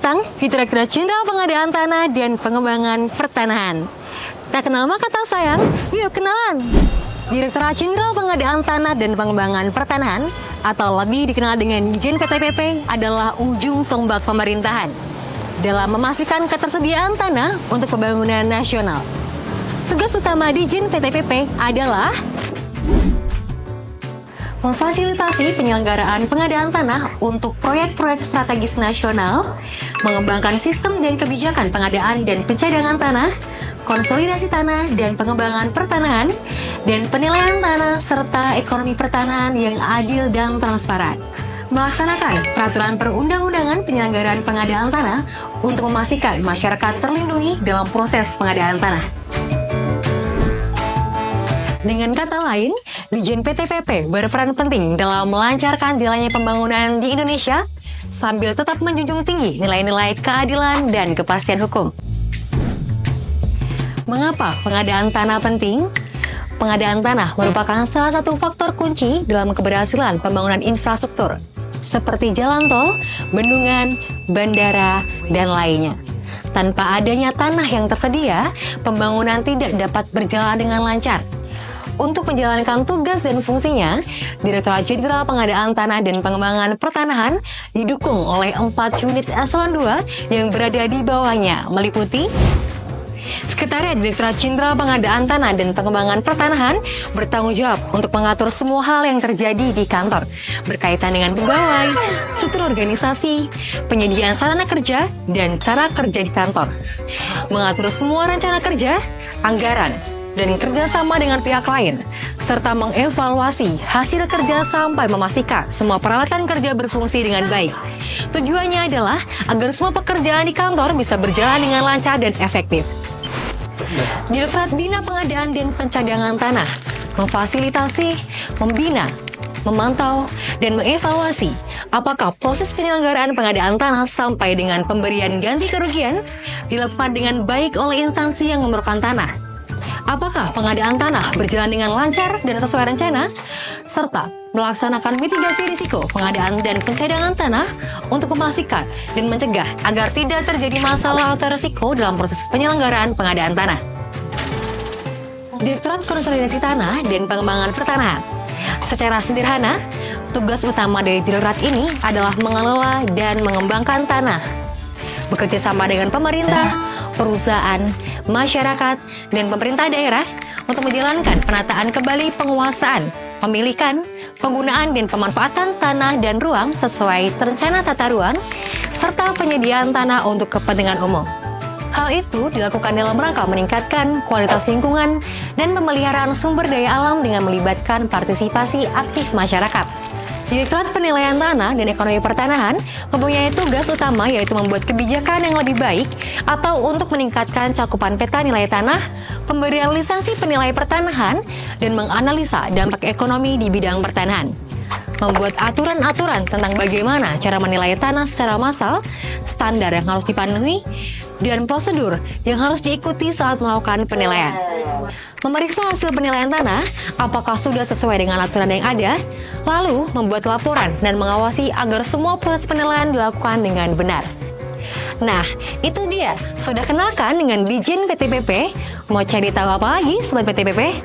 datang di Direktorat Jenderal Pengadaan Tanah dan Pengembangan Pertanahan. Tak kenal maka tak sayang, yuk kenalan. Direktorat Jenderal Pengadaan Tanah dan Pengembangan Pertanahan atau lebih dikenal dengan Dijen PTPP adalah ujung tombak pemerintahan dalam memastikan ketersediaan tanah untuk pembangunan nasional. Tugas utama Dijen PTPP adalah memfasilitasi penyelenggaraan pengadaan tanah untuk proyek-proyek strategis nasional, mengembangkan sistem dan kebijakan pengadaan dan pencadangan tanah, konsolidasi tanah dan pengembangan pertanahan, dan penilaian tanah serta ekonomi pertanahan yang adil dan transparan. Melaksanakan peraturan perundang-undangan penyelenggaraan pengadaan tanah untuk memastikan masyarakat terlindungi dalam proses pengadaan tanah. Dengan kata lain, Dijen PTPP berperan penting dalam melancarkan jalannya pembangunan di Indonesia sambil tetap menjunjung tinggi nilai-nilai keadilan dan kepastian hukum. Mengapa pengadaan tanah penting? Pengadaan tanah merupakan salah satu faktor kunci dalam keberhasilan pembangunan infrastruktur, seperti jalan tol, bendungan, bandara, dan lainnya. Tanpa adanya tanah yang tersedia, pembangunan tidak dapat berjalan dengan lancar. Untuk menjalankan tugas dan fungsinya, Direktorat Jenderal Pengadaan Tanah dan Pengembangan Pertanahan didukung oleh 4 unit eselon 2 yang berada di bawahnya, meliputi Sekretariat Direktorat Jenderal Pengadaan Tanah dan Pengembangan Pertanahan bertanggung jawab untuk mengatur semua hal yang terjadi di kantor berkaitan dengan pegawai, struktur organisasi, penyediaan sarana kerja, dan cara kerja di kantor. Mengatur semua rencana kerja, anggaran, dan kerjasama dengan pihak lain, serta mengevaluasi hasil kerja sampai memastikan semua peralatan kerja berfungsi dengan baik. Tujuannya adalah agar semua pekerjaan di kantor bisa berjalan dengan lancar dan efektif. Direktorat Bina Pengadaan dan Pencadangan Tanah memfasilitasi, membina, memantau, dan mengevaluasi apakah proses penyelenggaraan pengadaan tanah sampai dengan pemberian ganti kerugian dilakukan dengan baik oleh instansi yang memerlukan tanah. Apakah pengadaan tanah berjalan dengan lancar dan sesuai rencana, serta melaksanakan mitigasi risiko pengadaan dan pencadangan tanah untuk memastikan dan mencegah agar tidak terjadi masalah atau risiko dalam proses penyelenggaraan pengadaan tanah. Direktorat Konsolidasi Tanah dan Pengembangan Pertanahan. Secara sederhana, tugas utama dari direktorat ini adalah mengelola dan mengembangkan tanah, bekerja sama dengan pemerintah, perusahaan, masyarakat, dan pemerintah daerah untuk menjalankan penataan kembali penguasaan, pemilikan, penggunaan dan pemanfaatan tanah dan ruang sesuai rencana tata ruang, serta penyediaan tanah untuk kepentingan umum. Hal itu dilakukan dalam rangka meningkatkan kualitas lingkungan dan pemeliharaan sumber daya alam dengan melibatkan partisipasi aktif masyarakat. Direktorat Penilaian Tanah dan Ekonomi Pertanahan mempunyai tugas utama yaitu membuat kebijakan yang lebih baik atau untuk meningkatkan cakupan peta nilai tanah, pemberian lisensi penilai pertanahan, dan menganalisa dampak ekonomi di bidang pertanahan. Membuat aturan-aturan tentang bagaimana cara menilai tanah secara massal, standar yang harus dipenuhi, dan prosedur yang harus diikuti saat melakukan penilaian. Memeriksa hasil penilaian tanah, apakah sudah sesuai dengan aturan yang ada, lalu membuat laporan dan mengawasi agar semua proses penilaian dilakukan dengan benar. Nah, itu dia. Sudah kenalkan dengan Dijen PTPP? Mau cari tahu apa lagi, Sobat PTPP?